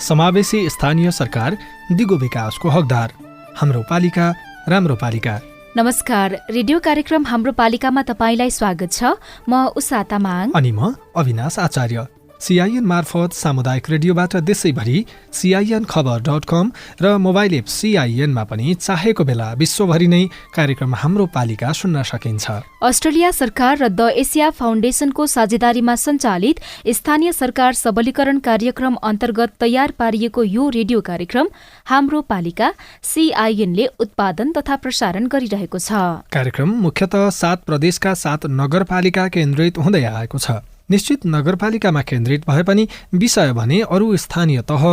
समावेशी स्थानीय सरकार दिगो विकासको हकदार। हाम्रो पालिका राम्रो पालिका। नमस्कार, रेडियो कार्यक्रम हाम्रो पालिकामा तपाईलाई स्वागत छ। म उषा तामाङ अनि म अविनाश आचार्य। CIN मार्फत सामुदायिक रेडियोबाट देशैभरि CINखबर.com र मोबाइल एप CINमा पनि चाहेको बेला विश्वभरि नै कार्यक्रम हाम्रो पालिका सुन्न सकिन्छ। अस्ट्रेलिया सरकार र द एसिया फाउन्डेसनको साझेदारीमा सञ्चालित स्थानीय सरकार सबलीकरण कार्यक्रम अन्तर्गत तयार पारिएको यो रेडियो कार्यक्रम हाम्रो पालिका CINले उत्पादन तथा प्रसारण गरिरहेको छ। कार्यक्रम मुख्यतः 7 प्रदेशका 7 नगरपालिका केन्द्रित हुँदै आएको छ। निश्चित नगरपालिकामा केन्द्रित भए पनि विषय भने अरू स्थानीय तह,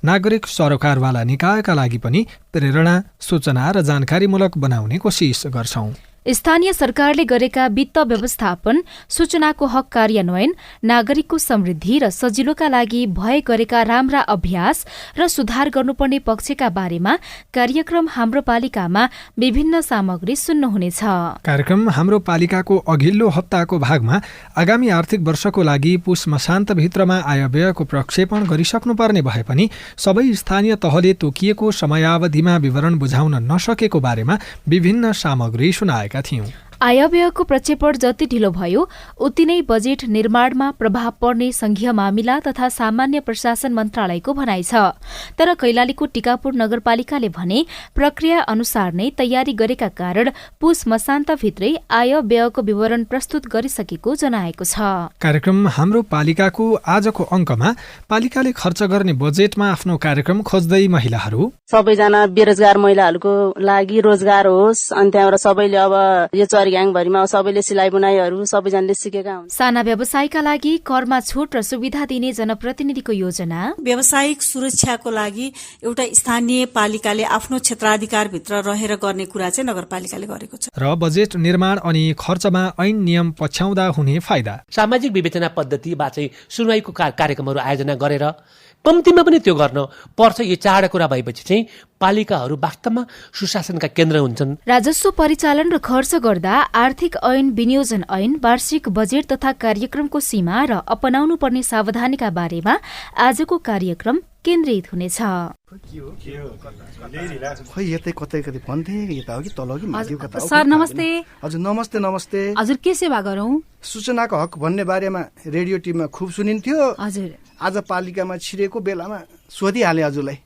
नागरिक सरोकारवाला निकायका लागि पनि प्रेरणा, सूचना र जानकारीमूलक बनाउने कोसिस गर्छौं। स्थानीय सरकारले गरेका वित्त व्यवस्थापन, सूचनाको हक कार्यान्वयन, नागरिकको समृद्धि र सजिलोका लागि भए गरेका राम्रा अभ्यास र सुधार गर्नुपर्ने पक्षका बारेमा कार्यक्रम हाम्रो पालिकामा विभिन्न सामग्री सुन्नुहुनेछ। कार्यक्रम हाम्रो पालिकाको अघिल्लो हप्ताको भागमा आगामी आर्थिक वर्षको लागि पुस मसान्तभित्रमा आयव्ययको प्रक्षेपण गरिसक्नुपर्ने भए पनि सबै स्थानीय तहले तोकिएको समयावधिमा विवरण बुझाउन नसकेको बारेमा विभिन्न सामग्री सुनाएका थियौं। आयव्ययको प्रक्षेपण जति ढिलो भयो उति नै बजेट निर्माणमा प्रभाव पर्ने संघीय मामिला तथा सामान्य प्रशासन मन्त्रालयको भनाइ छ। तर कैलालीको टिकापुर नगरपालिकाले भने प्रक्रिया अनुसार नै तयारी गरेका कारण पुस मसान्तभित्रै आयव्ययको विवरण प्रस्तुत गरिसकेको जनाएको छ। कार्यक्रम हाम्रो पालिकाको आजको अङ्कमा पालिकाले खर्च गर्ने बजेटमा आफ्नो कार्यक्रम खोज्दै महिलाहरू, सबैजना बेरोजगार महिलाहरूको लागि रोजगार होस्, अनि त्यहाँबाट सबैले अब यो ग्याङभरिमा सबैले सिलाइ बुनाइहरू सबैजनाले सिकेका हुन्। साना व्यवसायका लागि करमा छुट र सुविधा दिने जनप्रतिनिधिको योजना, व्यावसायिक सुरक्षाको लागि एउटा स्थानीय पालिकाले आफ्नो क्षेत्राधिकारभित्र रहेर गर्ने कुरा चाहिँ नगरपालिकाले गरेको छ। र बजेट निर्माण अनि खर्चमा ऐन नियम पछ्याउँदा हुने फाइदा, सामाजिक विवेचना पद्धतिमा चाहिँ सुनवाईको कार्यक्रमहरू आयोजना गरेर कम्तीमा पनि त्यो गर्न पर्छ। यो चारवटा कुरा भएपछि चाहिँ पालिकाहरू वास्तवमा सुशासनका केन्द्र हुन्छन्। राजस्व परिचालन र खर्च गर्दा आर्थिक ऐन, विनियोजन ऐन, वार्षिक बजेट तथा कार्यक्रमको सीमा र अपनाउनु पर्ने सावधानीका बारेमा आजको कार्यक्रम केन्द्रित हुनेछ। सर नमस्ते। हजुर नमस्ते। नमस्ते हजुर, के सेवा गरौं? सूचनाको हक भन्ने बारेमा रेडियो टिममा खुब सुनिन्थ्यो। हजुर, आज पालिकामा छिरेको बेलामा सोधिहाले हजुरलाई।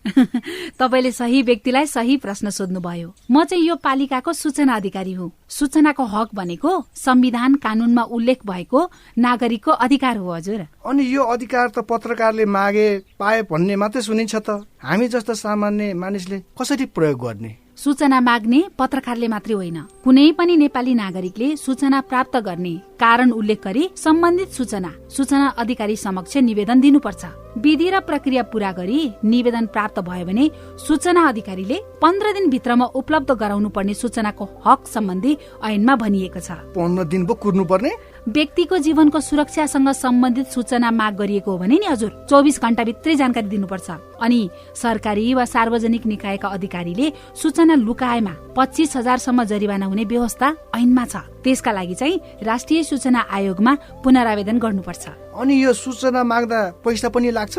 तपाईले सही व्यक्तिलाई सही प्रश्न सोध्नुभयो। म चाहिँ यो पालिकाको सूचना अधिकारी हुँ। सूचनाको हक भनेको संविधान कानूनमा उल्लेख भएको नागरिकको अधिकार हो हजुर। अनि यो अधिकार त पत्रकारले मागे पाए भन्ने मात्रै सुनिन्छ त, हामी जस्ता सामान्य मानिसले कसरी प्रयोग गर्ने? सूचना माग्ने पत्रकारले मात्रै होइन, कुनै पनि नेपाली नागरिकले सूचना प्राप्त गर्ने कारण उल्लेख गरी सम्बन्धित सूचना अधिकारी समक्ष निवेदन दिनुपर्छ। विधि र प्रक्रिया पूरा गरी निवेदन प्राप्त भयो भने सूचना अधिकारीले 15 दिन भित्रमा उपलब्ध गराउनु पर्ने सूचनाको हक सम्बन्धी ऐनमा भनिएको छ। 15 दिन पो कुर्नु पर्ने? व्यक्तिको जीवनको सुरक्षासँग सम्बन्धित सूचना माग गरिएको हो भने नि हजुर 24 घण्टा भित्रै जानकारी दिनुपर्छ। अनि सरकारी वा सार्वजनिक निकायका अधिकारीले सूचना लुकाएमा 25,000 सम्म जरिवाना हुने व्यवस्था ऐनमा छ। त्यसका लागि चाहिँ राष्ट्रिय सूचना आयोगमा पुनरावेदन गर्नुपर्छ। अनि यो सूचना माग्दा पैसा पनि लाग्छ?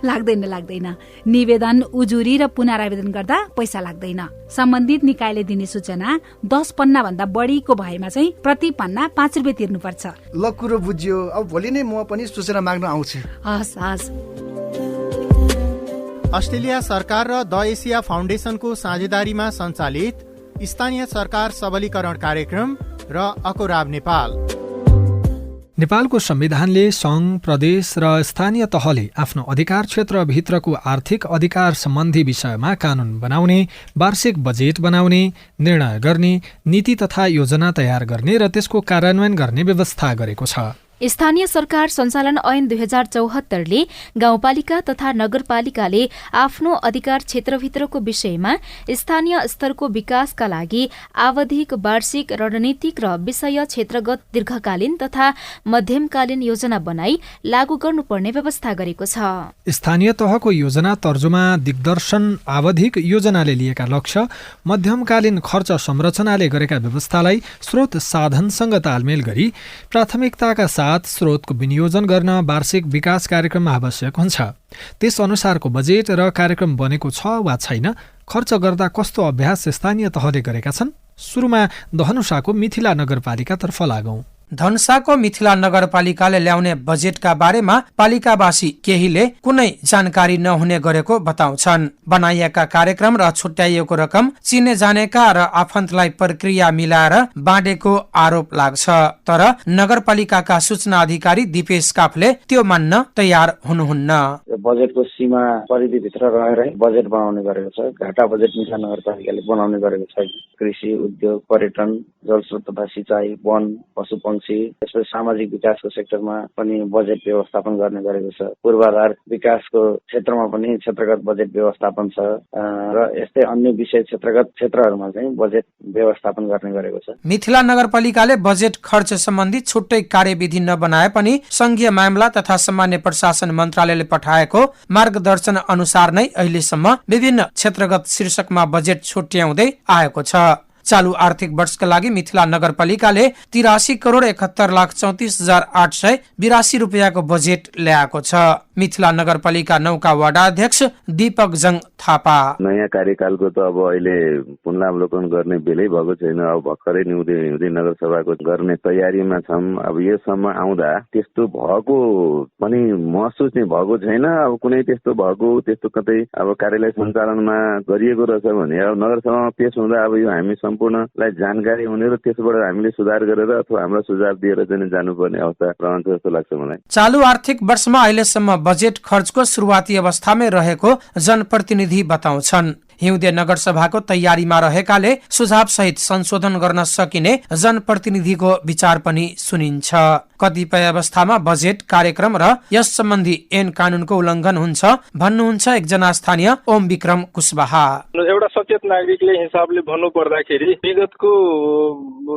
लाग्दैन। निवेदन, उजुरी र पुनरावेदन गर्दा पैसा लाग्दैन। सम्बन्धित निकायले दिने सूचना 10 पन्ना भन्दा बढीको भएमा चाहिँ प्रति पन्ना 5 रुपियाँ तिर्नुपर्छ। ल, कुरो बुझ्यो। अब भोलि नै म पनि सूचना माग्न आउँछु। हस्। अस्ट्रेलिया सरकार र द एसिया फाउन्डेसनको साझेदारीमा सञ्चालित स्थानीय सरकार सबलीकरण कार्यक्रम र अकोराब नेपाल। नेपालको संविधानले सङ्घ, प्रदेश र स्थानीय तहले आफ्नो अधिकार क्षेत्रभित्रको आर्थिक अधिकार सम्बन्धी विषयमा कानून बनाउने, वार्षिक बजेट बनाउने, निर्णय गर्ने, नीति तथा योजना तयार गर्ने र त्यसको कार्यान्वयन गर्ने व्यवस्था गरेको छ। स्थानीय सरकार सञ्चालन ऐन 2074ले गाउँपालिका तथा नगरपालिकाले आफ्नो अधिकार क्षेत्रभित्रको विषयमा स्थानीय स्तरको विकासका लागि आवधिक, वार्षिक, रणनीतिक र विषय क्षेत्रगत दीर्घकालीन तथा मध्यमकालीन योजना बनाई लागू गर्नुपर्ने व्यवस्था गरेको छ। स्थानीय तहको योजना तर्जुमा, दिग्दर्शन, आवधिक योजनाले लिएका लक्ष्य, मध्यमकालीन खर्च संरचनाले गरेका व्यवस्थालाई स्रोत साधनसँग तालमेल गरी प्राथमिकताका साथ साथ स्रोतको विनियोजन गर्न वार्षिक विकास कार्यक्रम आवश्यक हुन्छ। त्यस अनुसारको बजेट र कार्यक्रम बनेको छ वा छैन, खर्च गर्दा कस्तो अभ्यास स्थानीय तहले गरेका छन्। सुरुमा धनुषाको मिथिला नगरपालिकातर्फ लागौं। धनुषाको मिथिला नगरपालिकाले ल्याउने बजेटका बारेमा पालिकावासी केहीले कुनै जानकारी नहुने गरेको बताउँछन्। बनाइएका कार्यक्रम र छुट्याइएको रकम चिने जानेका र आफन्तलाई प्रक्रिया मिलाएर बाँडेको आरोप लाग्छ। तर नगरपालिकाका सूचना अधिकारी दिपेश काफले त्यो मान्न तयार हुनुहुन्न। बजेटको सीमा परिधिभित्र रहेर बजेट बनाउने गरेको छ। घाटा बजेट मिथिला नगरपालिकाले बनाउने गरेको छ। कृषि, उद्योग, पर्यटन, जलस्रोत तथा सिँचाइ, वन, पशुपक्षी, त्यसपछि सामाजिक विकासको सेक्टरमा पनि बजेट व्यवस्थापन गर्ने गरेको छ। पूर्वाधार विकासको क्षेत्रमा पनि क्षेत्रगत बजेट व्यवस्थापन छ र यस्तै अन्य विषय क्षेत्रहरूमा चाहिँ बजेट व्यवस्थापन गर्ने गरेको छ। मिथिला नगरपालिकाले बजेट खर्च सम्बन्धी छुट्टै कार्यविधि नबनाए पनि संघीय मामला तथा सामान्य प्रशासन मन्त्रालयले पठाएको मार्गदर्शन अनुसार नै अहिलेसम्म विभिन्न क्षेत्रगत शीर्षकमा बजेट छुट्याउँदै आएको छ। चालू आर्थिक वर्षका लागि मिथिला नगरपालिकाले 83,71,34,882 रुपियाँको बजेट ल्याएको छ। मिथिला नगरपालिका 9 का वडा अध्यक्ष दीपक जङ थापा, नयाँ कार्यकालको त अब अहिले पुनरावलोकन गर्ने बेलै भएको छैन। अब भर्खरै हिउँदै नगरसभाको गर्ने तयारीमा छौँ। अब योसम्म आउँदा त्यस्तो भएको पनि महसुस चाहिँ भएको छैन। अब कुनै त्यस्तो भएको त्यस्तो कतै अब कार्यालय सञ्चालनमा गरिएको रहेछ भने अब नगरसभामा पेश हुँदा अब यो हामी सम्पूर्णलाई जानकारी हुने र त्यसबाट हामीले सुधार गरेर अथवा हाम्रो सुझाव दिएर चाहिँ जानुपर्ने अवस्था रहन्छ जस्तो लाग्छ मलाई। चालू आर्थिक वर्षमा अहिलेसम्म बजेट खर्चको सुरुवाती अवस्थामै रहेको जनप्रतिनिधि बताउँछन्। हिउँदे नगरसभाको तयारीमा रहेकाले सुझाव सहित संशोधन गर्न सकिने जनप्रतिनिधिको विचार पनि सुनिन्छ। कतिपय अवस्थामा बजेट कार्यक्रम र यस सम्बन्धी ऐन कानूनको उल्लङ्घन हुन्छ भन्नुहुन्छ एकजना स्थानीय ओम विक्रम कुशवाहा। एउटा सचेत नागरिकले हिसाबले भन्नु पर्दाखेरि विगतको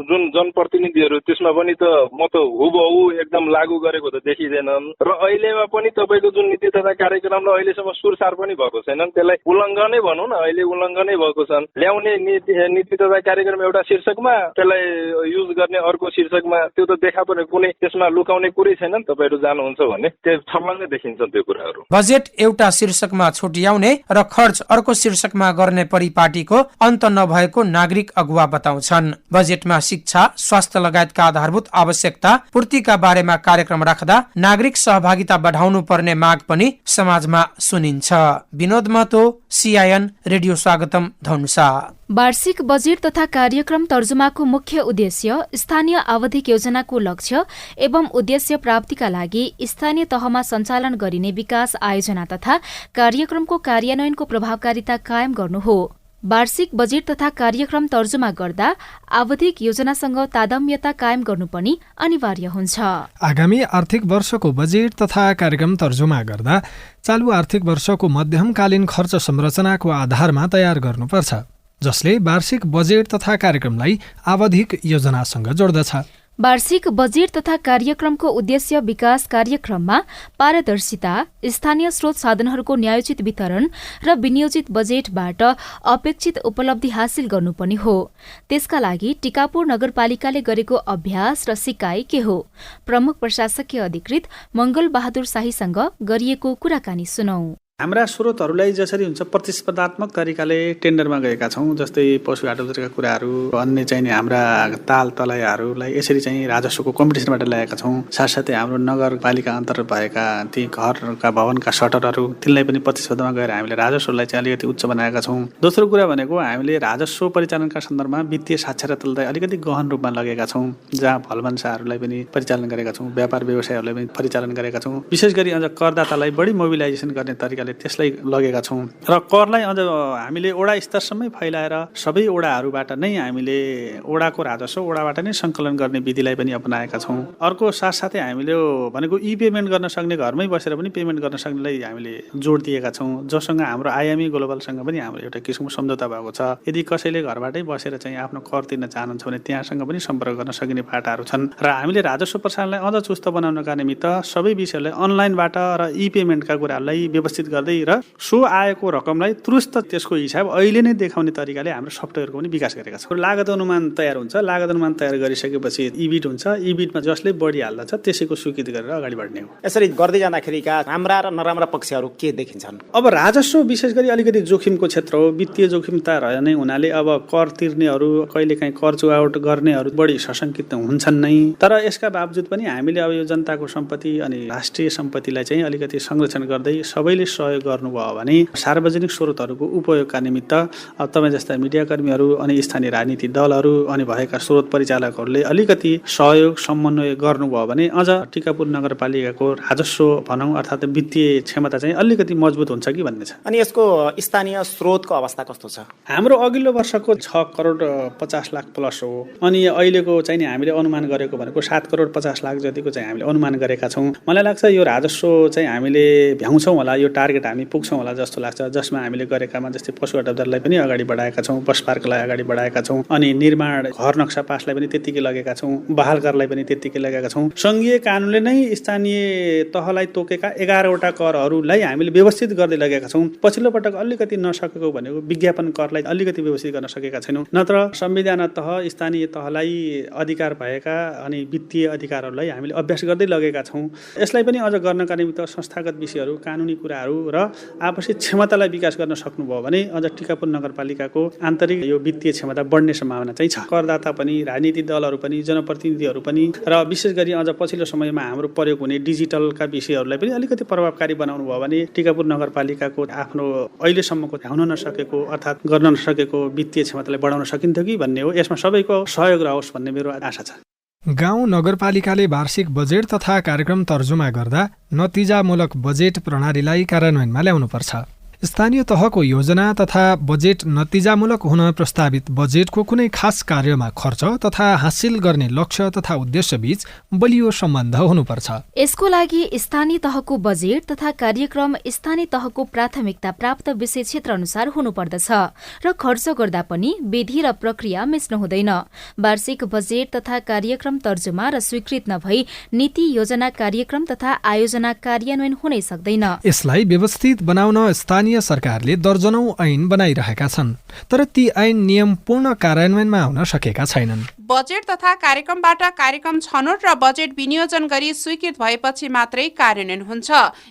जुन जनप्रतिनिधिहरू त्यसमा पनि त म त हुबहु एकदम लागू गरेको त देखिँदैनन् र अहिलेमा पनि तपाईँको जुन नीति तथा कार्यक्रमलाई अहिलेसम्म सुरसार पनि भएको छैनन्। त्यसलाई उल्लङ्घनै भनौँ न, अहिले उल्लङ्घनै भएको छन्। ल्याउने नीति तथा कार्यक्रम एउटा शीर्षकमा, त्यसलाई युज गर्ने अर्को शीर्षकमा, त्यो त देखा पर्ने कुनै त्यसमा लुकाउने कुरै छैन। तपाईँहरू जानुहुन्छ भने त्यो छलङ्गै देखिन्छ त्यो कुराहरू। बजेट एउटा शीर्षकमा छुट्याउने र खर्च अर्को शीर्षकमा गर्ने परिपाटीको अन्त नभएको नागरिक अगुवा बताउँछन्। बजेटमा शिक्षा, स्वास्थ्य लगायतका आधारभूत आवश्यकता पूर्तिका बारेमा कार्यक्रम राख्दा नागरिक सहभागिता बढाउनु पर्ने माग पनि समाजमा सुनिन्छ। विनोद महतो, CIN रेडियो स्वागतम, धनुषा। वार्षिक बजेट तथा कार्यक्रम तर्जुमाको मुख्य उद्देश्य स्थानीय आवधिक योजनाको लक्ष्य एवं उद्देश्य प्राप्तिका लागि स्थानीय तहमा सञ्चालन गरिने विकास आयोजना तथा कार्यक्रमको कार्यान्वयनको प्रभावकारिता कायम गर्नु हो। वार्षिक बजेट तथा कार्यक्रम तर्जुमा गर्दा आवधिक योजनासँग तादम्यता कायम गर्नु पनि अनिवार्य हुन्छ। आगामी आर्थिक वर्षको बजेट तथा कार्यक्रम तर्जुमा गर्दा चालू आर्थिक वर्षको मध्यमकालीन खर्च संरचनाको आधारमा तयार गर्नुपर्छ, जसले वार्षिक बजेट तथा कार्यक्रमलाई आवधिक योजनासँग जोड्दछ। वार्षिक बजेट तथा कार्यक्रमको उद्देश्य विकास कार्यक्रममा पारदर्शिता, स्थानीय स्रोत साधनहरूको न्यायोचित वितरण र विनियोजित बजेटबाट अपेक्षित उपलब्धि हासिल गर्नु पनि हो। त्यसका लागि टिकापुर नगरपालिकाले गरेको अभ्यास र सिकाइ के हो? प्रमुख प्रशासकीय अधिकृत मंगल बहादुर शाहीसँग गरिएको कुराकानी सुनौ। हाम्रा स्रोतहरूलाई जसरी हुन्छ प्रतिस्पर्धात्मक तरिकाले टेन्डरमा गएका छौँ, जस्तै पशु हाटबजारका कुराहरू, अन्य चाहिँ हाम्रा ताल तलैहरूलाई यसरी चाहिँ राजस्वको कम्पिटिसनबाट ल्याएका छौँ। साथसाथै हाम्रो नगरपालिका अन्तर्गत भएका ती घरका भवनका सटरहरू, तिनलाई पनि प्रतिस्पर्धामा गएर हामीले राजस्वलाई चाहिँ अलिकति उच्च बनाएका छौँ। दोस्रो कुरा भनेको हामीले राजस्व परिचालनका सन्दर्भमा वित्तीय साक्षरतालाई अलिकति गहन रूपमा लगेका छौँ, जहाँ भलभन्साहरूलाई पनि परिचालन गरेका छौँ, व्यापार व्यवसायहरूलाई पनि परिचालन गरेका छौँ। विशेष गरी अझ करदातालाई बढी मोबिलाइजेसन गर्ने तरिकाले त्यसलाई लगेका छौँ र करलाई अझ हामीले वडा स्तरसम्मै फैलाएर सबै वडाहरूबाट नै हामीले वडाको राजस्व वडाबाट नै सङ्कलन गर्ने विधिलाई पनि अपनाएका छौँ। अर्को साथसाथै हामीले भनेको पेमेन्ट गर्न सक्ने, घरमै बसेर पनि पेमेन्ट गर्न सक्नेलाई हामीले जोड दिएका छौँ, जोसँग हाम्रो IME ग्लोबलसँग पनि हाम्रो एउटा किसिमको सम्झौता भएको छ। यदि कसैले घरबाटै बसेर चाहिँ आफ्नो कर तिर्न चाहनुहुन्छ भने त्यहाँसँग पनि सम्पर्क गर्न सकिने बाटाहरू छन् र हामीले राजस्व प्रशासनलाई अझ चुस्त बनाउनका निमित्त सबै विषयलाई अनलाइनबाट र पेमेन्टका कुराहरूलाई व्यवस्थित गर्दै र सो आएको रकमलाई तुरुस्त त्यसको हिसाब अहिले नै देखाउने तरिकाले हाम्रो सफ्टवेयरको पनि विकास गरेका छौँ। लागत अनुमान तयार हुन्छ, लागत अनुमान तयार गरिसकेपछि इबिट हुन्छ, इबिटमा जसले बढी हाल्दछ त्यसैको स्वीकृति गरेर अगाडि बढ्ने हो। यसरी गर्दै जाँदाखेरिका राम्रा र नराम्रा पक्षहरू के देखिन्छन्? अब राजस्व विशेष गरी अलिकति जोखिमको क्षेत्र हो, वित्तीय जोखिमता रहने हुनाले अब कर तिर्नेहरू कहिलेकाहीँ कर चुकावट गर्नेहरू बढी सशङ्कित हुन्छन् नै। तर यसका बावजुद पनि हामीले अब यो जनताको सम्पत्ति अनि राष्ट्रिय सम्पत्तिलाई चाहिँ अलिकति संरक्षण गर्दै सबैले सहयोग गर्नुभयो भने सार्वजनिक स्रोतहरूको उपयोगका निमित्त अब तपाईँ जस्ता मिडियाकर्मीहरू अनि स्थानीय राजनीतिक दलहरू अनि भएका स्रोत परिचालकहरूले अलिकति सहयोग समन्वय गर्नुभयो भने अझ टिकापुर नगरपालिकाको राजस्व भनौँ अर्थात् वित्तीय क्षमता चाहिँ अलिकति मजबुत हुन्छ कि भन्ने छ। अनि यसको स्थानीय स्रोतको अवस्था कस्तो छ? हाम्रो अघिल्लो वर्षको 6 करोड 50 लाख प्लस हो, अनि अहिलेको चाहिँ नि हामीले अनुमान गरेको भनेको 7 करोड 50 लाख जतिको चाहिँ हामीले अनुमान गरेका छौँ। मलाई लाग्छ यो राजस्व चाहिँ हामीले भ्याउँछौँ होला, यो टार्गेट हामी पुग्छौँ होला जस्तो लाग्छ। जसमा हामीले गरेकामा जस्तै पशु अड्डालाई पनि अगाडि बढाएका छौँ, बस पार्कलाई अगाडि बढाएका छौँ, अनि निर्माण घर नक्सा पासलाई पनि त्यत्तिकै लगेका छौँ, बहाल करलाई पनि त्यत्तिकै लगेका छौँ। सङ्घीय कानुनले नै स्थानीय तहलाई तोकेका 11वटा करहरूलाई हामीले व्यवस्थित गर्दै लगेका छौँ। पछिल्लो पटक अलिकति नसकेको भनेको विज्ञापन करलाई अलिकति व्यवस्थित गर्न सकेका छैनौँ। नत्र संविधान तह स्थानीय तहलाई अधिकार भएका अनि वित्तीय अधिकारहरूलाई हामीले अभ्यास गर्दै लगेका छौँ। यसलाई पनि अझ गर्नका निमित्त संस्थागत विषयहरू, कानुनी कुराहरू र आपसी क्षमतालाई विकास गर्न सक्नुभयो भने अझ टिकापुर नगरपालिकाको आन्तरिक यो वित्तीय क्षमता बढ्ने सम्भावना चाहिँ छ। करदाता पनि, राजनीतिक दलहरू पनि, जनप्रतिनिधिहरू पनि र विशेष गरी अझ पछिल्लो समयमा हाम्रो प्रयोग हुने डिजिटलका विषयहरूलाई पनि अलिकति प्रभावकारी बनाउनु भयो भने टिकापुर नगरपालिकाको आफ्नो अहिलेसम्मको भ्याउन नसकेको अर्थात् गर्न नसकेको वित्तीय क्षमतालाई बढाउन सकिन्थ्यो कि भन्ने हो। यसमा सबैको सहयोग रहोस् भन्ने मेरो आशा छ। गाउँ नगरपालिकाले वार्षिक बजेट तथा कार्यक्रम तर्जुमा गर्दा नतिजामूलक बजेट प्रणालीलाई कार्यान्वयनमा ल्याउनुपर्छ। स्थानीय तहको योजना तथा बजेट नतिजामूलक हुन प्रस्तावित बजेटको कुनै खास कार्यमा खर्च तथा हासिल गर्ने लक्ष्य तथा उद्देश्य बीच बलियो सम्बन्ध हुनुपर्छ। यसको लागि स्थानीय तहको बजेट तथा कार्यक्रम स्थानीय तहको प्राथमिकता प्राप्त विषय क्षेत्र अनुसार हुनुपर्दछ र खर्च गर्दा पनि विधि र प्रक्रिया मिच्नु हुँदैन। वार्षिक बजेट तथा कार्यक्रम तर्जुमा र स्वीकृत नभई नीति योजना कार्यक्रम तथा आयोजना कार्यान्वयन हुनै सक्दैन। यसलाई व्यवस्थित बनाउन स्थानीय सरकारले दर्जनौं ऐन बनाइरहेका छन्, तर ती ऐन नियम पूर्ण कार्यान्वयनमा आउन सकेका छैनन्। बजेट तथा कार्यक्रमबाट कार्यक्रम छनौट र बजेट विनियोजन गरी स्वीकृत भएपछि मात्रै कार्यान्वयन हुन्छ।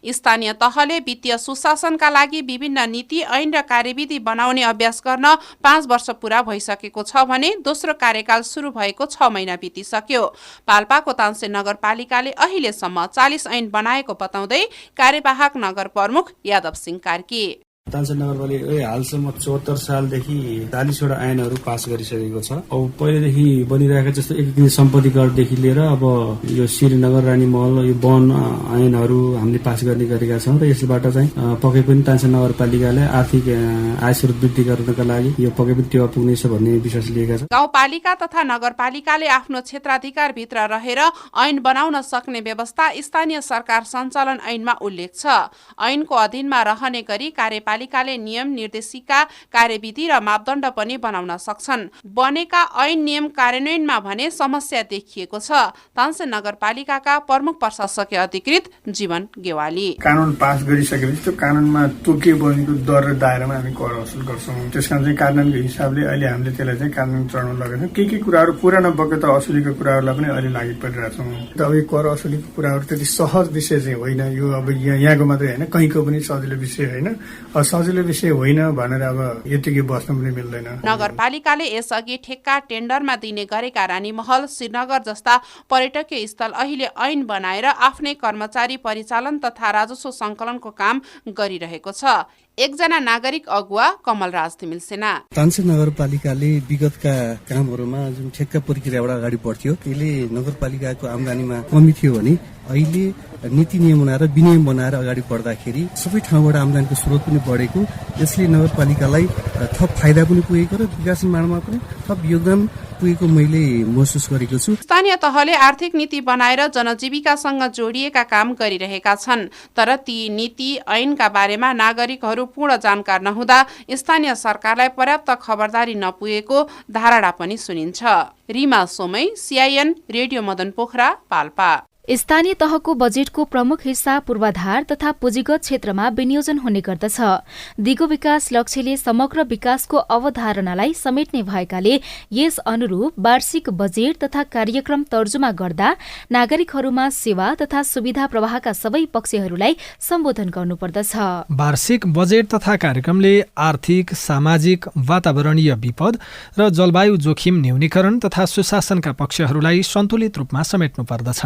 स्थानीय तहले वित्तीय सुशासनका लागि विभिन्न नीति, ऐन र कार्यविधि बनाउने अभ्यास गर्न 5 वर्ष पूरा भइसकेको छ भने दोस्रो कार्यकाल सुरु भएको 6 महिना बितिसक्यो। पाल्पाको तानसेन नगरपालिकाले अहिलेसम्म 40 ऐन बनाएको बताउँदै कार्यवाहक नगर प्रमुख यादव सिंह कार्की तानसेन नगरपालिकाले हालसम्म 74 सालदेखि 40वटा ऐनहरू पास गरिसकेको छ। अब पहिलेदेखि बनिरहेका जस्तो एकीकृत सम्पत्ति करदेखि लिएर अब यो श्रीनगर, रानीमहल, यो वन ऐनहरू हामीले पास गर्ने गरेका छौँ र यसबाट चाहिँ पक्कै पनि तानसेन नगरपालिकाले आर्थिक आय स्रोत वृद्धि गर्नका लागि यो पक्कै पनि टेवा पुग्नेछ भन्ने विश्वास लिएका छ। गाउँपालिका तथा नगरपालिकाले आफ्नो क्षेत्राधिकार भित्र रहेर ऐन बनाउन सक्ने व्यवस्था स्थानीय सरकार सञ्चालन ऐनमा उल्लेख छ। ऐनको अधीनमा रहने गरी कार्यपालिकाले नियम, निर्देशिका, कार्यविधि र मापदण्ड पनि बनाउन सक्छन्। बनेका ऐन नियम कार्यान्वयनमा भने समस्या देखिएको छ। तानसेन नगरपालिकाका प्रमुख प्रशासकीय अधिकृत जीवन गेवाली कानुन पास गरिसकेपछि त्यो कानुनमा तोकिएको बनेको दर र दायरामा हामी कर वसुल गर्छौँ। त्यसकारण चाहिँ कानुनको हिसाबले अहिले हामीले त्यसलाई चाहिँ कानुन चढाउन लगेका छौँ। के कुराहरू पुरा नभएको त असुलीको कुराहरूलाई पनि अहिले लागि परिरहेका छौँ। अब यो कर असुलीको कुराहरू त्यति सहज विषय चाहिँ होइन। यो अब यहाँको मात्रै होइन, कहीँको पनि सजिलो विषय होइन। सजिलो विषय होइन भनेर अब यतिकै बस्न पनि मिल्दैन। नगरपालिकाले यसअघि ठेक्का टेन्डरमा दिने गरेका रानीमहल, श्रीनगर जस्ता पर्यटकीय स्थल अहिले ऐन बनाएर आफ्नै कर्मचारी परिचालन तथा राजस्व संकलनको काम गरिरहेको छ। एकजना नागरिक अगुवा कमलराज तिमिल सेना तानसेन नगरपालिकाले विगतका कामहरूमा जुन ठेक्का प्रक्रियाबाट अगाडि बढ्थ्यो त्यसले नगरपालिकाको आम्दानीमा कमी थियो भने अहिले नीति नियम बनाएर विनियम बनाएर अगाडि बढ्दाखेरि सबै ठाउँबाट आम्दानीको स्रोत पनि बढेको, यसले नगरपालिकालाई थप फाइदा पनि पुगेको र विकास निर्माणमा पनि थप योगदान पुगेको मैले महसुस गरेको छु। स्थानीय तहले आर्थिक नीति बनाएर जनजीविकासँग जोडिएका काम गरिरहेका छन्, तर ती नीति ऐनका बारेमा नागरिकहरू पूर्ण जानकार नहुँदा स्थानीय सरकारलाई पर्याप्त खबरदारी नपुगेको धारणा पनि सुनिन्छ। Rima Somai, CIN radio Madan Pokhara, Palpa. स्थानीय तहको बजेटको प्रमुख हिस्सा पूर्वाधार तथा पुँजीगत क्षेत्रमा विनियोजन हुने गर्दछ। दिगो विकास लक्ष्यले समग्र विकासको अवधारणालाई समेट्ने भएकाले यस अनुरूप वार्षिक बजेट तथा कार्यक्रम तर्जुमा गर्दा नागरिकहरूमा सेवा तथा सुविधा प्रवाहका सबै पक्षहरूलाई सम्बोधन गर्नुपर्दछ। वार्षिक बजेट तथा कार्यक्रमले आर्थिक, सामाजिक, वातावरणीय विपद र जलवायु जोखिम न्यूनीकरण तथा सुशासनका पक्षहरूलाई सन्तुलित रूपमा समेट्नु पर्दछ।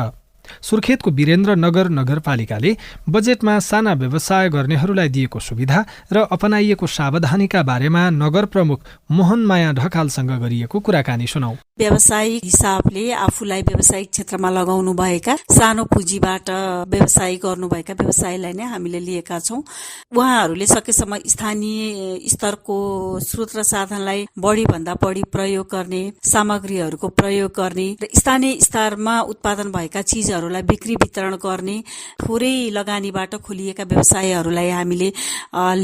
सुर्खेतको वीरेन्द्रनगर नगरपालिकाले बजेटमा साना व्यवसाय गर्नेहरूलाई दिएको सुविधा र अपनाइएको सावधानीका बारेमा नगर प्रमुख मोहनमाया ढकालसँग गरिएको कुराकानी सुनौ। व्यावसायिक हिसाबले आफूलाई व्यावसायिक क्षेत्रमा लगाउनु भएका सानो पुँजीबाट व्यवसाय गर्नुभएका व्यवसायलाई नै हामीले लिएका छौं। उहाँहरूले सकेसम्म स्थानीय स्तरको स्रोत र साधनलाई बढी भन्दा बढी प्रयोग गर्ने, सामग्रीहरूको प्रयोग गर्ने र स्थानीय स्तरमा उत्पादन भएका चीजहरूलाई बिक्री वितरण गर्ने थोरै लगानीबाट खोलिएका व्यवसायहरूलाई हामीले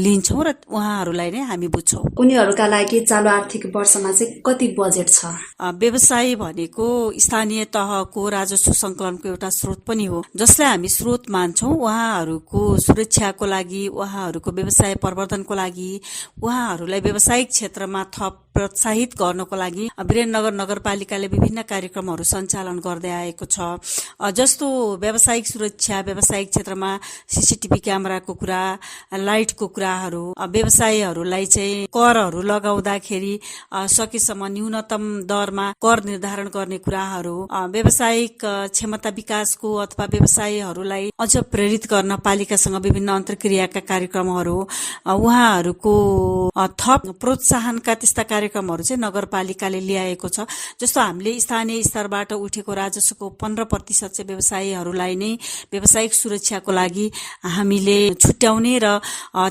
लिन्छौं र उहाँहरूलाई नै हामी बुझ्छौं। उनीहरूका लागि चालु आर्थिक वर्षमा चाहिँ कति बजेट छ? व्यवसाय भनेको स्थानीय तहको राजस्व संकलनको एउटा स्रोत पनि हो, जसलाई हामी स्रोत मान्छौं। उहाँहरूको सुरक्षाको लागि, उहाँहरूको व्यवसाय प्रवर्धनको लागि, उहाँहरूलाई व्यावसायिक क्षेत्रमा थप प्रोत्साहित गर्नको लागि वीरेन्द्रनगर नगरपालिकाले विभिन्न कार्यक्रमहरू सञ्चालन गर्दै आएको छ। जस्तो व्यावसायिक सुरक्षा, व्यावसायिक क्षेत्रमा सीसीटीभी क्यामेराको कुरा, लाइटको कुराहरू, व्यवसायहरूलाई चाहिँ करहरू लगाउँदाखेरि सकेसम्म न्यूनतम दरमा कर निर्धारण गर्ने कुराहरू, व्यावसायिक क्षमता विकासको अथवा व्यवसायहरूलाई अझ प्रेरित गर्न पालिकासँग विभिन्न अन्तर्क्रियाका कार्यक्रमहरू, उहाँहरूको थप प्रोत्साहनका त्यस्ता कार्यक्रमहरू चाहिँ नगरपालिकाले ल्याएको छ। जस्तो हामीले स्थानीय स्तरबाट उठेको राजस्वको 15% चाहिँ व्यवसायीहरूलाई नै व्यावसायिक सुरक्षाको लागि हामीले छुट्याउने र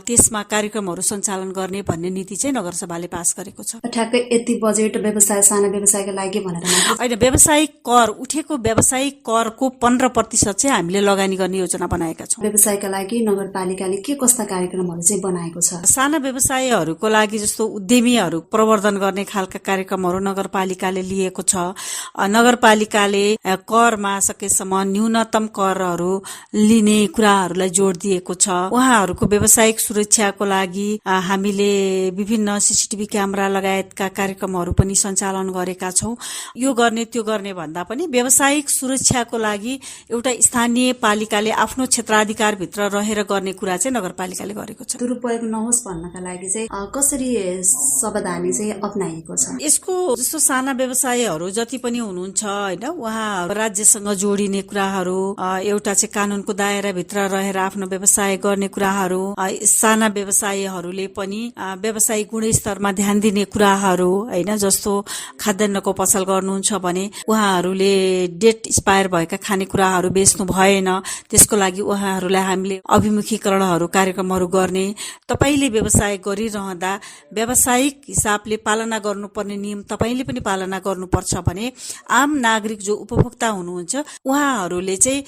त्यसमा कार्यक्रमहरू सञ्चालन गर्ने भन्ने नीति चाहिँ नगरसभाले पास गरेको छ। ठ्याक्कै यति बजेट व्यवसाय, साना व्यवसायका लागि भनेर होइन, व्यावसायिक कर उठेको व्यावसायिक करको 15% चाहिँ हामीले लगानी गर्ने योजना बनाएका छौँ। व्यवसायका लागि नगरपालिकाले के कस्ता कार्यक्रमहरू चाहिँ बनाएको छ? साना व्यवसायहरूको लागि जस्तो उद्यमीहरू प्रवर्धन गर्ने खालका कार्यक्रमहरू नगरपालिकाले लिएको छ। नगरपालिकाले करमा सकेसम्म न्यूनतम करहरू लिने कुराहरूलाई जोड दिएको छ। उहाँहरूको व्यावसायिक सुरक्षाको लागि हामीले विभिन्न सीसीटीभी क्यामेरा लगायतका कार्यक्रमहरू पनि सञ्चालन गरेका छौं। यो गर्ने त्यो गर्ने भन्दा पनि व्यावसायिक सुरक्षाको लागि एउटा स्थानीय पालिकाले आफ्नो क्षेत्राधिकारभित्र रहेर गर्ने कुरा चाहिँ नगरपालिकाले गरेको छ। दुरुपयोग नहोस् भन्नका लागि चाहिँ कसरी सावधानी चाहिँ अपनाइएको छ? यसको जस्तो साना व्यवसायहरू जति पनि हुनुहुन्छ हैन, उहाँ राज्यसँग जोडिने कुराहरू, एउटा चाहिँ कानूनको दायराभित्र रहेर आफ्नो व्यवसाय गर्ने कुराहरू, साना व्यवसायीहरूले पनि व्यवसायिक गुणस्तरमा ध्यान दिने कुराहरू हैन, जस्तो खाद्यान्नको पसल गर्नुहुन्छ भने उहाँहरूले डेट एक्सपायर भएका खानेकुराहरू बेच्नु भएन, त्यसको लागि उहाँहरूलाई हामीले अभिमुखीकरणहरू कार्यक्रमहरू गर्ने। तपाईले व्यवसाय गरिरहँदा व्यावसायिक हिसाबले पालना गर्नुपर्ने नियम तपाईले पनि पालना गर्नुपर्छ भने आम नागरिक जो उपभोक्ता हुनुहुन्छ उहाँहरूले चाहिँ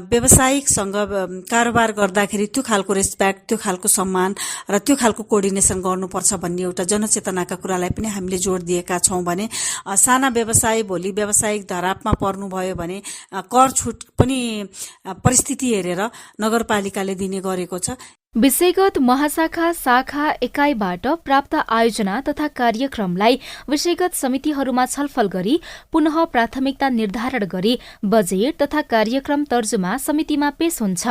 व्यावसायिकसँग कारोबार गर्दाखेरि त्यो खालको रेस्पेक्ट, त्यो खालको सम्मान र त्यो खालको कोअर्डिनेसन गर्नुपर्छ भन्ने एउटा जनचेतनाका कुरालाई पनि हामीले जोड दिएका छौं। भने साना व्यवसाय भोलि व्यावसायिक धरापमा पर्नुभयो भने कर छुट पनि परिस्थिति हेरेर नगरपालिकाले दिने गरेको छ। विषयगत महाशाखा शाखा एकाइबाट प्राप्त आयोजना तथा कार्यक्रमलाई विषयगत समितिहरूमा छलफल गरी पुनः प्राथमिकता निर्धारण गरी बजेट तथा कार्यक्रम तर्जुमा समितिमा पेश हुन्छ।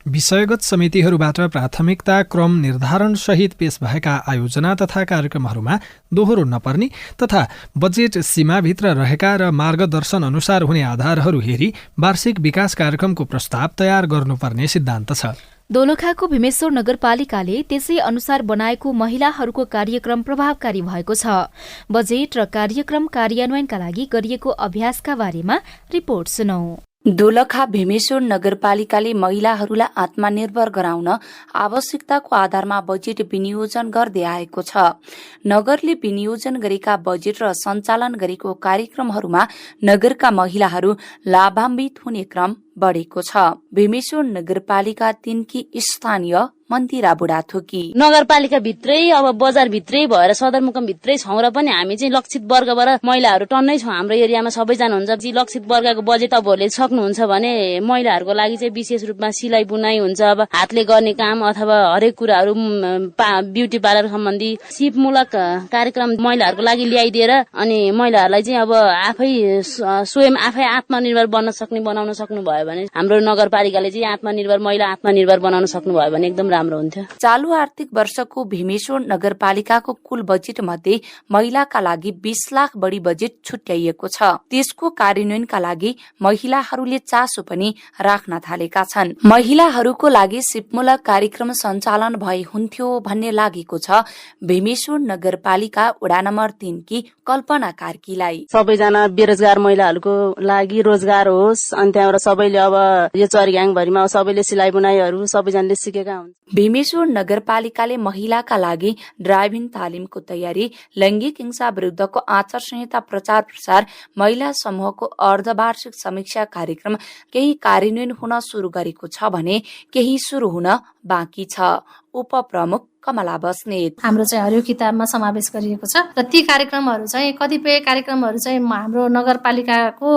विषयगत समितिहरूबाट प्राथमिकता क्रम निर्धारण सहित पेश भएका आयोजना तथा कार्यक्रमहरूमा दोहोरो नपर्ने तथा बजेट सीमाभित्र रहेका र मार्गदर्शन अनुसार हुने आधारहरू हेरी वार्षिक विकास कार्यक्रमको प्रस्ताव तयार गर्नुपर्ने सिद्धान्त छ। दोलखाको भीमेश्वर नगरपालिकाले त्यसै अनुसार बनाएको महिलाहरूको कार्यक्रम प्रभावकारी भएको छ। बजेट र कार्यक्रम कार्यान्वयनका लागि गरिएको अभ्यासका बारेमा रिपोर्ट सुनौ। दोलखा भीमेश्वर नगरपालिकाले महिलाहरूलाई आत्मनिर्भर गराउन आवश्यकताको आधारमा बजेट विनियोजन गर्दै आएको छ। नगरले विनियोजन गरेका बजेट र सञ्चालन गरेको कार्यक्रमहरूमा नगरका महिलाहरू लाभान्वित हुने क्रम बढेको छ। भीमेश्वर नगरपालिका 3 की स्थानीय मन्दिरा बुढाथोकी नगरपालिका भित्रै अब बजार भित्रै भएर सदरमुकाम भित्रै छौँ र पनि हामी चाहिँ लक्षित वर्गबाट महिलाहरू टन्नै छौँ। हाम्रो एरियामा सबैजना हुन्छ। लक्षित वर्गको बजेट तपाईँहरूले सक्नुहुन्छ भने महिलाहरूको लागि चाहिँ विशेष रूपमा सिलाइ बुनाइ हुन्छ, अब हातले गर्ने काम अथवा हरेक कुराहरू ब्युटी पार्लर सम्बन्धी सिपमूलक कार्यक्रम महिलाहरूको लागि ल्याइदिएर अनि महिलाहरूलाई चाहिँ अब स्वयं आफै आत्मनिर्भर बन्न सक्ने बनाउन सक्नु भयो भने हाम्रो नगरपालिकाले चाहिँ महिला आत्मनिर्भर बनाउन सक्नु भयो भने एकदम राम्रो हुन्थ्यो। चालू आर्थिक वर्षको भीमेश्वर नगरपालिकाको कुल बजेट मध्ये महिलाका लागि 20 लाख बढी बजेट छुट्याइएको छ। त्यसको कार्यान्वयनका लागि महिलाहरूले चासो पनि राख्न थालेका छन्। महिलाहरूको लागि सिपमूलक कार्यक्रम सञ्चालन भए हुन्थ्यो भन्ने लागेको छ भीमेश्वर नगरपालिका वडा नम्बर 3 की कल्पना कार्कीलाई। सबैजना बेरोजगार महिलाहरूको लागि रोजगार होस् अनि त्यहाँबाट सबैले अब यो चरीगाङ भरिमा सबैले सिलाइ बुनाइहरू सबैजनाले सिकेका हुन्। भीमेश्वर नगरपालिकाले महिलाका लागि ड्राइभिङ तालिमको तयारी, लैंगिक हिंसा विरुद्धको आचार संहिता प्रचार प्रसार, महिला समूहको अर्धवार्षिक समीक्षा कार्यक्रम केही कार्यान्वयन हुन शुरू गरेको छ भने केही शुरू हुन बाँकी छ। उपप्रमुख कमला बस्नेत हाम्रो चाहिँ हरियो किताबमा समावेश गरिएको छ र ती कार्यक्रमहरू चाहिँ कतिपय कार्यक्रमहरू चाहिँ हाम्रो नगरपालिकाको